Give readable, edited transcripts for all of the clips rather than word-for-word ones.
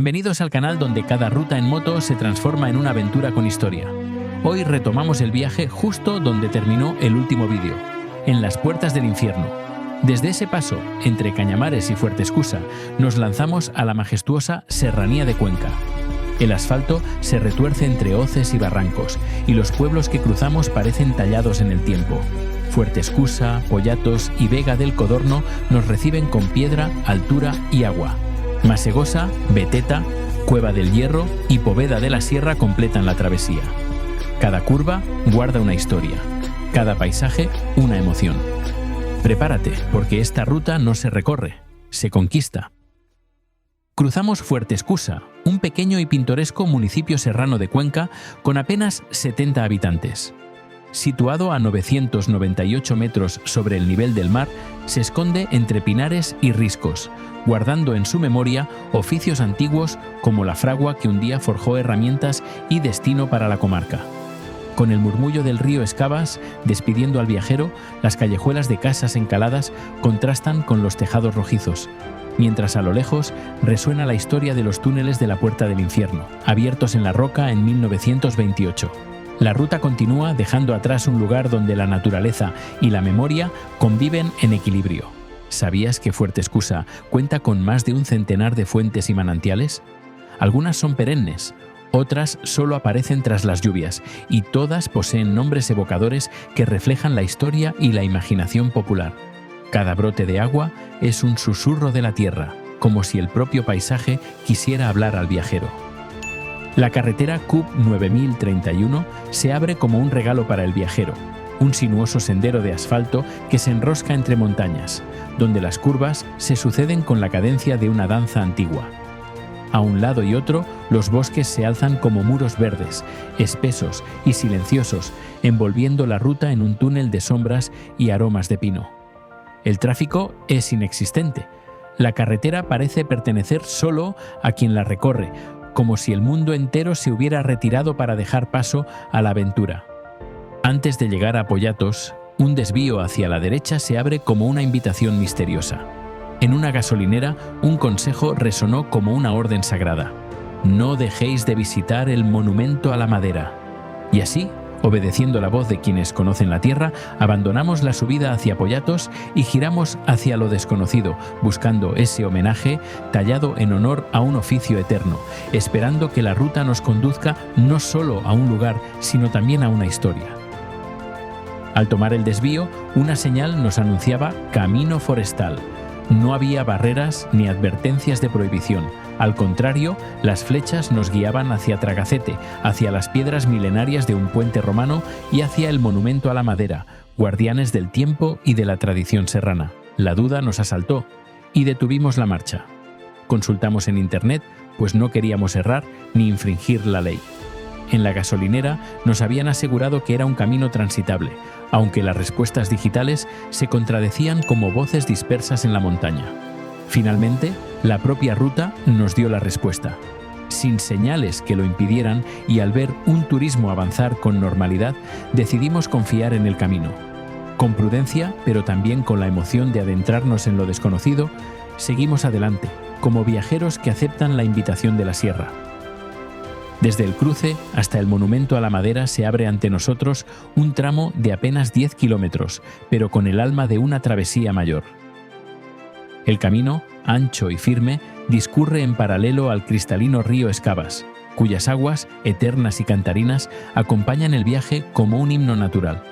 Bienvenidos al canal donde cada ruta en moto se transforma en una aventura con historia. Hoy retomamos el viaje justo donde terminó el último vídeo, en las puertas del infierno. Desde ese paso, entre Cañamares y Fuerteescusa, nos lanzamos a la majestuosa Serranía de Cuenca. El asfalto se retuerce entre hoces y barrancos, y los pueblos que cruzamos parecen tallados en el tiempo. Fuerteescusa, Pollatos y Vega del Codorno nos reciben con piedra, altura y agua. Masegosa, Beteta, Cueva del Hierro y Poveda de la Sierra completan la travesía. Cada curva guarda una historia, cada paisaje una emoción. Prepárate, porque esta ruta no se recorre, se conquista. Cruzamos Fuerteescusa, un pequeño y pintoresco municipio serrano de Cuenca con apenas 70 habitantes. Situado a 998 metros sobre el nivel del mar, se esconde entre pinares y riscos, guardando en su memoria oficios antiguos como la fragua que un día forjó herramientas y destino para la comarca. Con el murmullo del río Escabas, despidiendo al viajero, las callejuelas de casas encaladas contrastan con los tejados rojizos, mientras a lo lejos resuena la historia de los túneles de la Puerta del Infierno, abiertos en la roca en 1928. La ruta continúa dejando atrás un lugar donde la naturaleza y la memoria conviven en equilibrio. ¿Sabías que Fuerteescusa cuenta con más de un centenar de fuentes y manantiales? Algunas son perennes, otras solo aparecen tras las lluvias, y todas poseen nombres evocadores que reflejan la historia y la imaginación popular. Cada brote de agua es un susurro de la tierra, como si el propio paisaje quisiera hablar al viajero. La carretera CUP 9031 se abre como un regalo para el viajero, un sinuoso sendero de asfalto que se enrosca entre montañas, donde las curvas se suceden con la cadencia de una danza antigua. A un lado y otro, los bosques se alzan como muros verdes, espesos y silenciosos, envolviendo la ruta en un túnel de sombras y aromas de pino. El tráfico es inexistente. La carretera parece pertenecer solo a quien la recorre, como si el mundo entero se hubiera retirado para dejar paso a la aventura. Antes de llegar a Pollatos, un desvío hacia la derecha se abre como una invitación misteriosa. En una gasolinera, un consejo resonó como una orden sagrada: no dejéis de visitar el monumento a la madera. Y así, obedeciendo la voz de quienes conocen la tierra, abandonamos la subida hacia Pollatos y giramos hacia lo desconocido, buscando ese homenaje tallado en honor a un oficio eterno, esperando que la ruta nos conduzca no solo a un lugar, sino también a una historia. Al tomar el desvío, una señal nos anunciaba camino forestal. No había barreras ni advertencias de prohibición. Al contrario, las flechas nos guiaban hacia Tragacete, hacia las piedras milenarias de un puente romano y hacia el monumento a la madera, guardianes del tiempo y de la tradición serrana. La duda nos asaltó y detuvimos la marcha. Consultamos en internet, pues no queríamos errar ni infringir la ley. En la gasolinera nos habían asegurado que era un camino transitable, aunque las respuestas digitales se contradecían como voces dispersas en la montaña. Finalmente, la propia ruta nos dio la respuesta. Sin señales que lo impidieran y al ver un turismo avanzar con normalidad, decidimos confiar en el camino. Con prudencia, pero también con la emoción de adentrarnos en lo desconocido, seguimos adelante, como viajeros que aceptan la invitación de la sierra. Desde el cruce hasta el monumento a la madera se abre ante nosotros un tramo de apenas 10 kilómetros, pero con el alma de una travesía mayor. El camino, ancho y firme, discurre en paralelo al cristalino río Escabas, cuyas aguas, eternas y cantarinas, acompañan el viaje como un himno natural.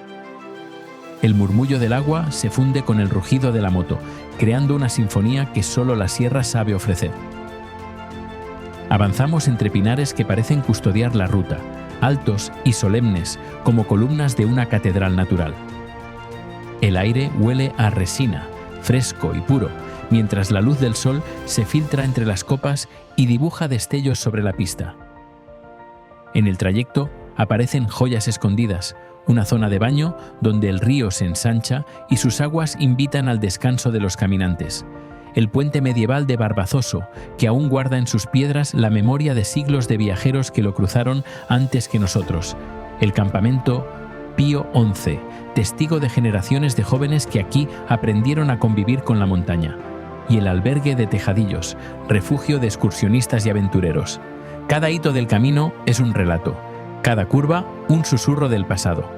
El murmullo del agua se funde con el rugido de la moto, creando una sinfonía que solo la sierra sabe ofrecer. Avanzamos entre pinares que parecen custodiar la ruta, altos y solemnes como columnas de una catedral natural. El aire huele a resina, fresco y puro, mientras la luz del sol se filtra entre las copas y dibuja destellos sobre la pista. En el trayecto aparecen joyas escondidas, una zona de baño donde el río se ensancha y sus aguas invitan al descanso de los caminantes. El puente medieval de Barbazoso, que aún guarda en sus piedras la memoria de siglos de viajeros que lo cruzaron antes que nosotros. El campamento Pío XI, testigo de generaciones de jóvenes que aquí aprendieron a convivir con la montaña. y el albergue de Tejadillos, refugio de excursionistas y aventureros. Cada hito del camino es un relato, cada curva un susurro del pasado.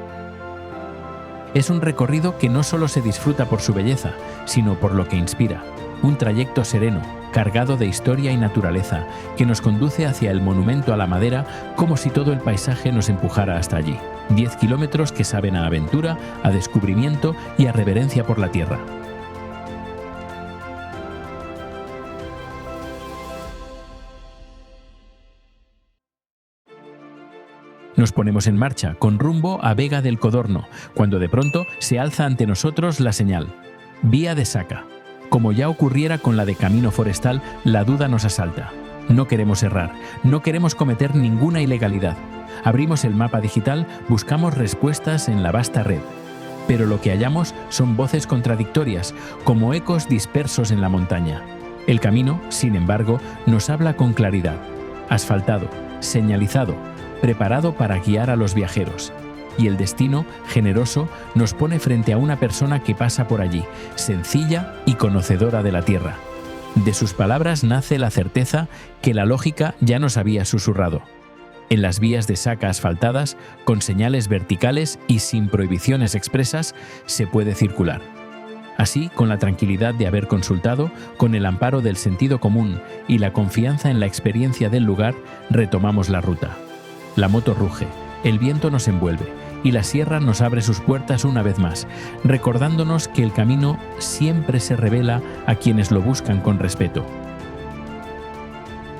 Es un recorrido que no solo se disfruta por su belleza, sino por lo que inspira. Un trayecto sereno, cargado de historia y naturaleza, que nos conduce hacia el monumento a la madera como si todo el paisaje nos empujara hasta allí. 10 kilómetros que saben a aventura, a descubrimiento y a reverencia por la tierra. Nos ponemos en marcha, con rumbo a Vega del Codorno, cuando de pronto se alza ante nosotros la señal: Vía de Saca. Como ya ocurriera con la de Camino Forestal, la duda nos asalta. No queremos errar, no queremos cometer ninguna ilegalidad. Abrimos el mapa digital, buscamos respuestas en la vasta red. Pero lo que hallamos son voces contradictorias, como ecos dispersos en la montaña. El camino, sin embargo, nos habla con claridad. Asfaltado, señalizado, preparado para guiar a los viajeros. Y el destino, generoso, nos pone frente a una persona que pasa por allí, sencilla y conocedora de la tierra. De sus palabras nace la certeza que la lógica ya nos había susurrado. En las vías de Saca asfaltadas, con señales verticales y sin prohibiciones expresas, se puede circular. Así, con la tranquilidad de haber consultado, con el amparo del sentido común y la confianza en la experiencia del lugar, retomamos la ruta. La moto ruge, el viento nos envuelve y la sierra nos abre sus puertas una vez más, recordándonos que el camino siempre se revela a quienes lo buscan con respeto.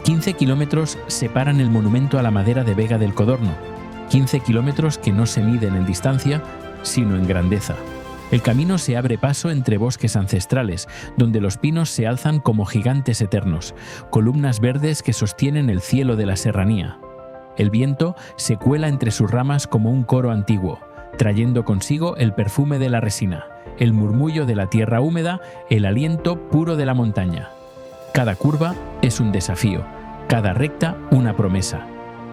15 kilómetros separan el monumento a la madera de Vega del Codorno, 15 kilómetros que no se miden en distancia, sino en grandeza. El camino se abre paso entre bosques ancestrales, donde los pinos se alzan como gigantes eternos, columnas verdes que sostienen el cielo de la serranía. El viento se cuela entre sus ramas como un coro antiguo, trayendo consigo el perfume de la resina, el murmullo de la tierra húmeda, el aliento puro de la montaña. Cada curva es un desafío, cada recta una promesa.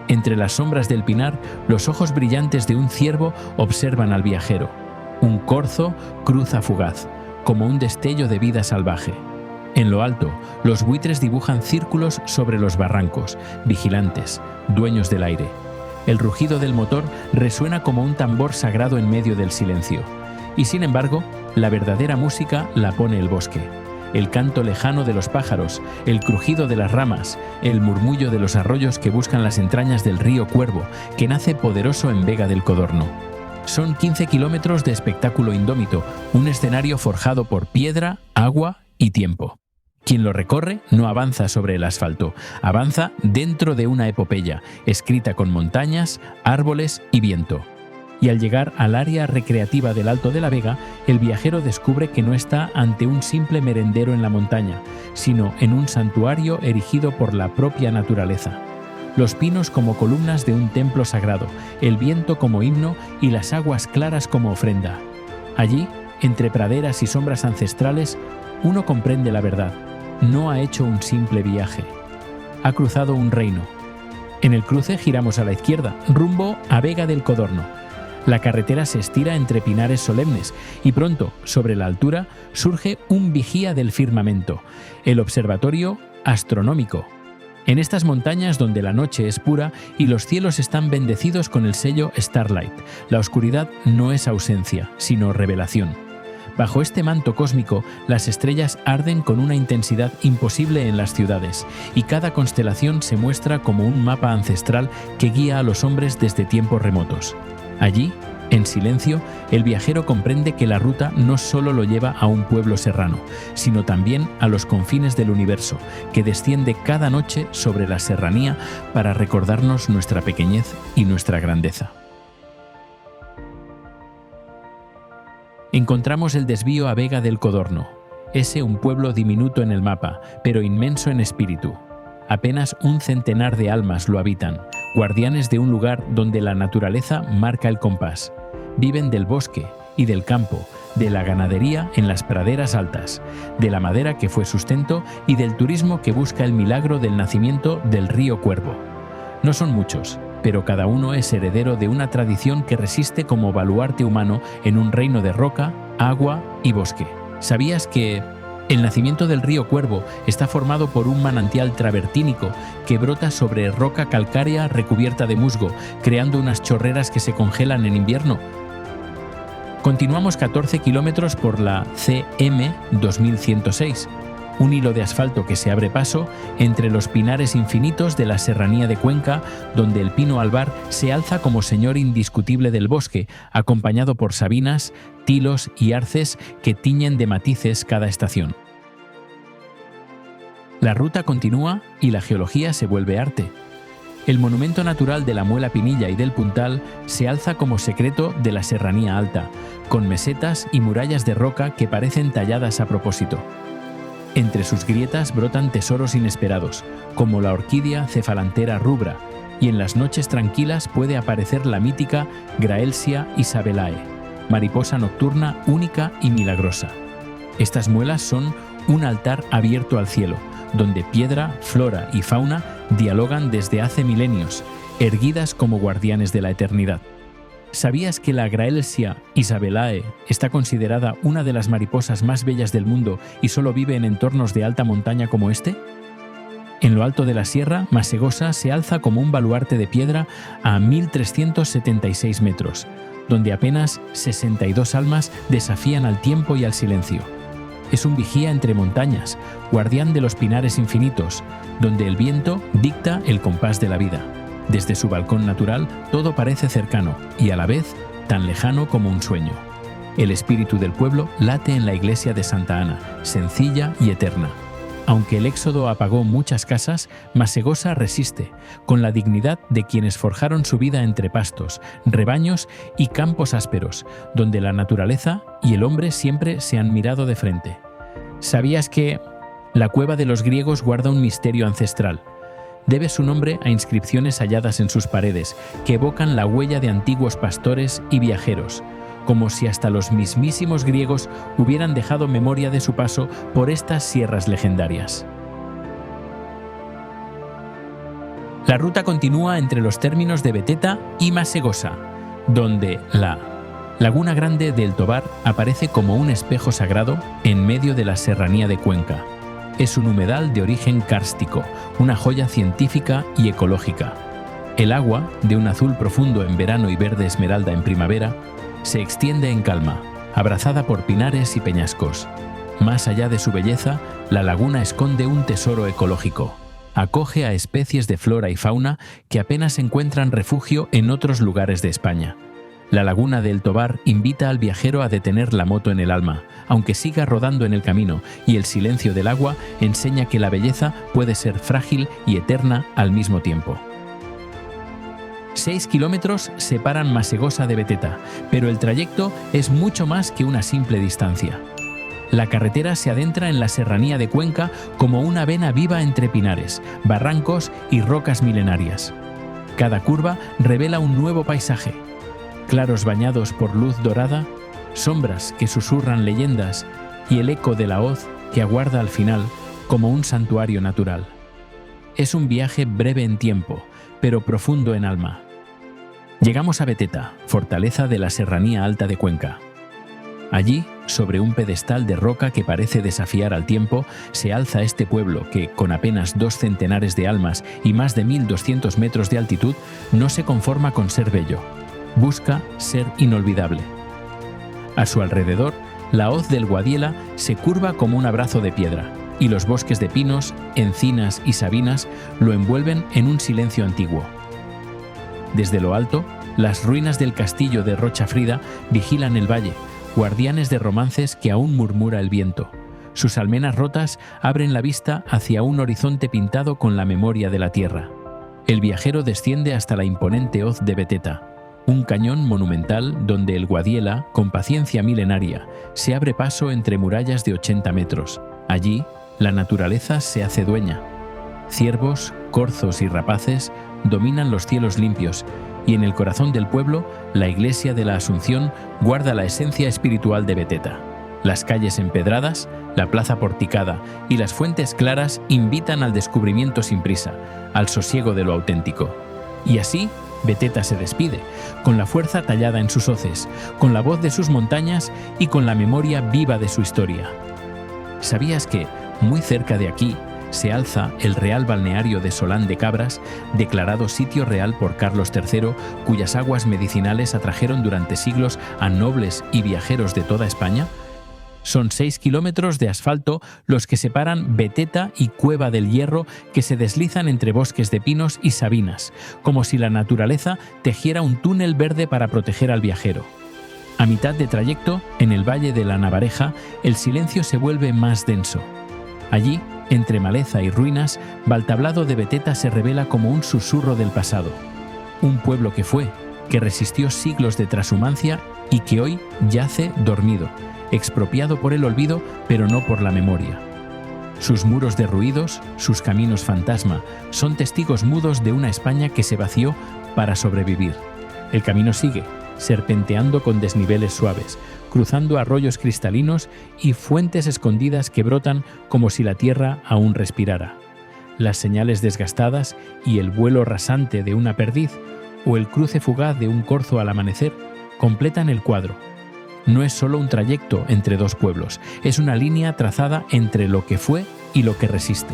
Entre las sombras del pinar, los ojos brillantes de un ciervo observan al viajero. Un corzo cruza fugaz, como un destello de vida salvaje. En lo alto, los buitres dibujan círculos sobre los barrancos, vigilantes, dueños del aire. El rugido del motor resuena como un tambor sagrado en medio del silencio. Y sin embargo, la verdadera música la pone el bosque. El canto lejano de los pájaros, el crujido de las ramas, el murmullo de los arroyos que buscan las entrañas del río Cuervo, que nace poderoso en Vega del Codorno. Son 15 kilómetros de espectáculo indómito, un escenario forjado por piedra, agua y tiempo. Quien lo recorre no avanza sobre el asfalto, avanza dentro de una epopeya, escrita con montañas, árboles y viento. Y al llegar al área recreativa del Alto de la Vega, el viajero descubre que no está ante un simple merendero en la montaña, sino en un santuario erigido por la propia naturaleza. Los pinos como columnas de un templo sagrado, el viento como himno y las aguas claras como ofrenda. Allí, entre praderas y sombras ancestrales, uno comprende la verdad. No ha hecho un simple viaje. Ha cruzado un reino. En el cruce giramos a la izquierda, rumbo a Vega del Codorno. La carretera se estira entre pinares solemnes y pronto, sobre la altura, surge un vigía del firmamento, el observatorio astronómico. En estas montañas donde la noche es pura y los cielos están bendecidos con el sello Starlight, la oscuridad no es ausencia, sino revelación. Bajo este manto cósmico, las estrellas arden con una intensidad imposible en las ciudades, y cada constelación se muestra como un mapa ancestral que guía a los hombres desde tiempos remotos. Allí, en silencio, el viajero comprende que la ruta no solo lo lleva a un pueblo serrano, sino también a los confines del universo, que desciende cada noche sobre la serranía para recordarnos nuestra pequeñez y nuestra grandeza. Encontramos el desvío a Vega del Codorno, ese un pueblo diminuto en el mapa, pero inmenso en espíritu. Apenas un centenar de almas lo habitan, guardianes de un lugar donde la naturaleza marca el compás. Viven del bosque y del campo, de la ganadería en las praderas altas, de la madera que fue sustento y del turismo que busca el milagro del nacimiento del río Cuervo. No son muchos, pero cada uno es heredero de una tradición que resiste como baluarte humano en un reino de roca, agua y bosque. ¿Sabías que El nacimiento del río Cuervo está formado por un manantial travertínico que brota sobre roca calcárea recubierta de musgo, creando unas chorreras que se congelan en invierno. Continuamos 14 kilómetros por la CM 2106, un hilo de asfalto que se abre paso entre los pinares infinitos de la serranía de Cuenca, donde el pino albar se alza como señor indiscutible del bosque, acompañado por sabinas, tilos y arces que tiñen de matices cada estación. La ruta continúa y la geología se vuelve arte. El monumento natural de la Muela Pinilla y del Puntal se alza como secreto de la Serranía Alta, con mesetas y murallas de roca que parecen talladas a propósito. Entre sus grietas brotan tesoros inesperados, como la orquídea cefalantera rubra, y en las noches tranquilas puede aparecer la mítica Graelsia isabelae, mariposa nocturna única y milagrosa. Estas muelas son un altar abierto al cielo, donde piedra, flora y fauna dialogan desde hace milenios, erguidas como guardianes de la eternidad. ¿Sabías que la Graelsia isabelae está considerada una de las mariposas más bellas del mundo y solo vive en entornos de alta montaña como este? En lo alto de la sierra, Masegosa se alza como un baluarte de piedra a 1.376 metros, donde apenas 62 almas desafían al tiempo y al silencio. Es un vigía entre montañas, guardián de los pinares infinitos, donde el viento dicta el compás de la vida. Desde su balcón natural todo parece cercano y a la vez tan lejano como un sueño. El espíritu del pueblo late en la iglesia de Santa Ana, sencilla y eterna. Aunque el éxodo apagó muchas casas, Masegosa resiste, con la dignidad de quienes forjaron su vida entre pastos, rebaños y campos ásperos, donde la naturaleza y el hombre siempre se han mirado de frente. ¿Sabías que la cueva de los griegos guarda un misterio ancestral? Debe su nombre a inscripciones halladas en sus paredes, que evocan la huella de antiguos pastores y viajeros, como si hasta los mismísimos griegos hubieran dejado memoria de su paso por estas sierras legendarias. La ruta continúa entre los términos de Beteta y Masegosa, donde la Laguna Grande del Tobar aparece como un espejo sagrado en medio de la serranía de Cuenca. Es un humedal de origen kárstico, una joya científica y ecológica. El agua, de un azul profundo en verano y verde esmeralda en primavera, se extiende en calma, abrazada por pinares y peñascos. Más allá de su belleza, la laguna esconde un tesoro ecológico. Acoge a especies de flora y fauna que apenas encuentran refugio en otros lugares de España. La Laguna del Tobar invita al viajero a detener la moto en el alma, aunque siga rodando en el camino, y el silencio del agua enseña que la belleza puede ser frágil y eterna al mismo tiempo. 6 kilómetros separan Masegosa de Beteta, pero el trayecto es mucho más que una simple distancia. La carretera se adentra en la serranía de Cuenca como una vena viva entre pinares, barrancos y rocas milenarias. Cada curva revela un nuevo paisaje. Claros bañados por luz dorada, sombras que susurran leyendas y el eco de la hoz que aguarda al final como un santuario natural. Es un viaje breve en tiempo, pero profundo en alma. Llegamos a Beteta, fortaleza de la Serranía Alta de Cuenca. Allí, sobre un pedestal de roca que parece desafiar al tiempo, se alza este pueblo que, con apenas 2 centenares de almas y más de 1.200 metros de altitud, no se conforma con ser bello. Busca ser inolvidable. A su alrededor, la hoz del Guadiela se curva como un abrazo de piedra, y los bosques de pinos, encinas y sabinas lo envuelven en un silencio antiguo. Desde lo alto, las ruinas del castillo de Rochafrida vigilan el valle, guardianes de romances que aún murmura el viento. Sus almenas rotas abren la vista hacia un horizonte pintado con la memoria de la tierra. El viajero desciende hasta la imponente hoz de Beteta, un cañón monumental donde el Guadiela, con paciencia milenaria, se abre paso entre murallas de 80 metros. Allí, la naturaleza se hace dueña. Ciervos, corzos y rapaces dominan los cielos limpios, y en el corazón del pueblo, la iglesia de la Asunción guarda la esencia espiritual de Beteta. Las calles empedradas, la plaza porticada y las fuentes claras invitan al descubrimiento sin prisa, al sosiego de lo auténtico. Y así, Beteta se despide, con la fuerza tallada en sus hoces, con la voz de sus montañas y con la memoria viva de su historia. ¿Sabías que, muy cerca de aquí, se alza el Real Balneario de Solán de Cabras, declarado sitio real por Carlos III, cuyas aguas medicinales atrajeron durante siglos a nobles y viajeros de toda España? Son 6 kilómetros de asfalto los que separan Beteta y Cueva del Hierro, que se deslizan entre bosques de pinos y sabinas, como si la naturaleza tejiera un túnel verde para proteger al viajero. A mitad de trayecto, en el Valle de la Navareja, el silencio se vuelve más denso. Allí, entre maleza y ruinas, Valtablado de Beteta se revela como un susurro del pasado. Un pueblo que fue, que resistió siglos de trashumancia y que hoy yace dormido, expropiado por el olvido, pero no por la memoria. Sus muros derruidos, sus caminos fantasma, son testigos mudos de una España que se vació para sobrevivir. El camino sigue, serpenteando con desniveles suaves, cruzando arroyos cristalinos y fuentes escondidas que brotan como si la tierra aún respirara. Las señales desgastadas y el vuelo rasante de una perdiz o el cruce fugaz de un corzo al amanecer completan el cuadro. No es solo un trayecto entre dos pueblos, es una línea trazada entre lo que fue y lo que resiste.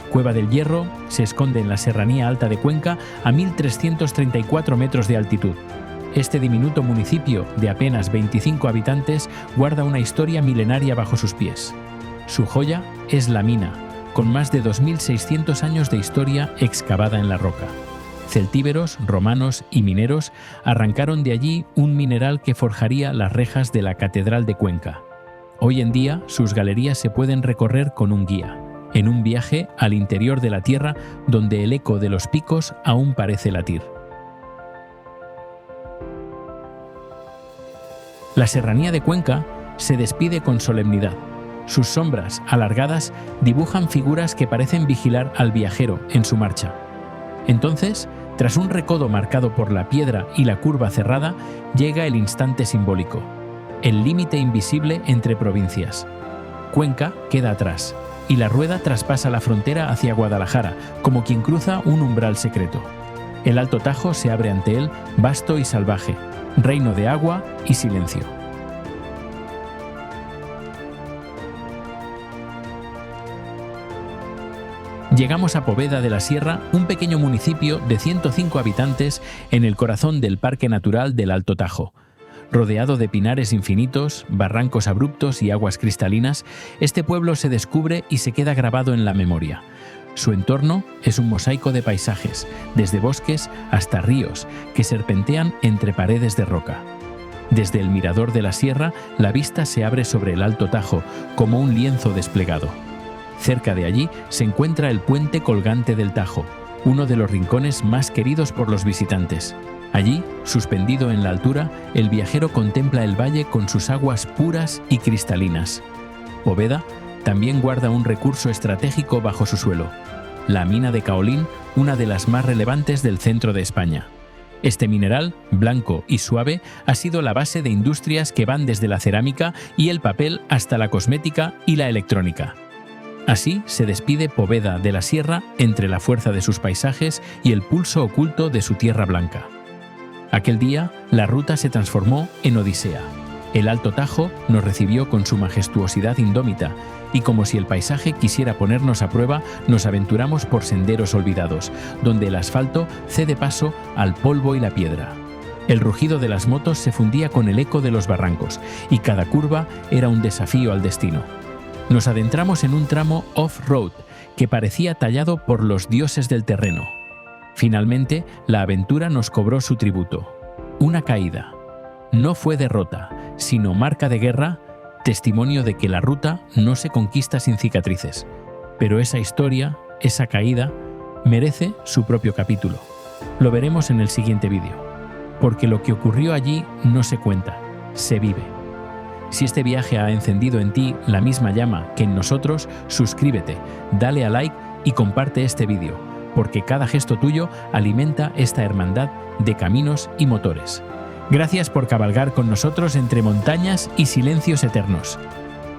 Cueva del Hierro se esconde en la Serranía Alta de Cuenca a 1.334 metros de altitud. Este diminuto municipio de apenas 25 habitantes guarda una historia milenaria bajo sus pies. Su joya es la mina, con más de 2.600 años de historia excavada en la roca. Celtíberos, romanos y mineros arrancaron de allí un mineral que forjaría las rejas de la Catedral de Cuenca. Hoy en día, sus galerías se pueden recorrer con un guía, en un viaje al interior de la tierra donde el eco de los picos aún parece latir. La Serranía de Cuenca se despide con solemnidad. Sus sombras, alargadas, dibujan figuras que parecen vigilar al viajero en su marcha. Entonces, tras un recodo marcado por la piedra y la curva cerrada, llega el instante simbólico, el límite invisible entre provincias. Cuenca queda atrás, y la rueda traspasa la frontera hacia Guadalajara, como quien cruza un umbral secreto. El Alto Tajo se abre ante él, vasto y salvaje, reino de agua y silencio. Llegamos a Poveda de la Sierra, un pequeño municipio de 105 habitantes en el corazón del Parque Natural del Alto Tajo. Rodeado de pinares infinitos, barrancos abruptos y aguas cristalinas, este pueblo se descubre y se queda grabado en la memoria. Su entorno es un mosaico de paisajes, desde bosques hasta ríos, que serpentean entre paredes de roca. Desde el mirador de la sierra, la vista se abre sobre el Alto Tajo, como un lienzo desplegado. Cerca de allí se encuentra el puente colgante del Tajo, uno de los rincones más queridos por los visitantes. Allí, suspendido en la altura, el viajero contempla el valle con sus aguas puras y cristalinas. Poveda también guarda un recurso estratégico bajo su suelo, la mina de caolín, una de las más relevantes del centro de España. Este mineral, blanco y suave, ha sido la base de industrias que van desde la cerámica y el papel hasta la cosmética y la electrónica. Así se despide Poveda de la Sierra entre la fuerza de sus paisajes y el pulso oculto de su tierra blanca. Aquel día, la ruta se transformó en odisea. El Alto Tajo nos recibió con su majestuosidad indómita, y como si el paisaje quisiera ponernos a prueba, nos aventuramos por senderos olvidados, donde el asfalto cede paso al polvo y la piedra. El rugido de las motos se fundía con el eco de los barrancos, y cada curva era un desafío al destino. Nos adentramos en un tramo off-road que parecía tallado por los dioses del terreno. Finalmente, la aventura nos cobró su tributo. Una caída. No fue derrota, sino marca de guerra, testimonio de que la ruta no se conquista sin cicatrices. Pero esa historia, esa caída, merece su propio capítulo. Lo veremos en el siguiente vídeo, porque lo que ocurrió allí no se cuenta, se vive. Si este viaje ha encendido en ti la misma llama que en nosotros, suscríbete, dale a like y comparte este vídeo, porque cada gesto tuyo alimenta esta hermandad de caminos y motores. Gracias por cabalgar con nosotros entre montañas y silencios eternos.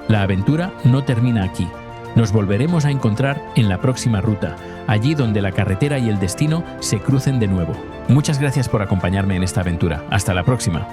La aventura no termina aquí. Nos volveremos a encontrar en la próxima ruta, allí donde la carretera y el destino se crucen de nuevo. Muchas gracias por acompañarme en esta aventura. Hasta la próxima.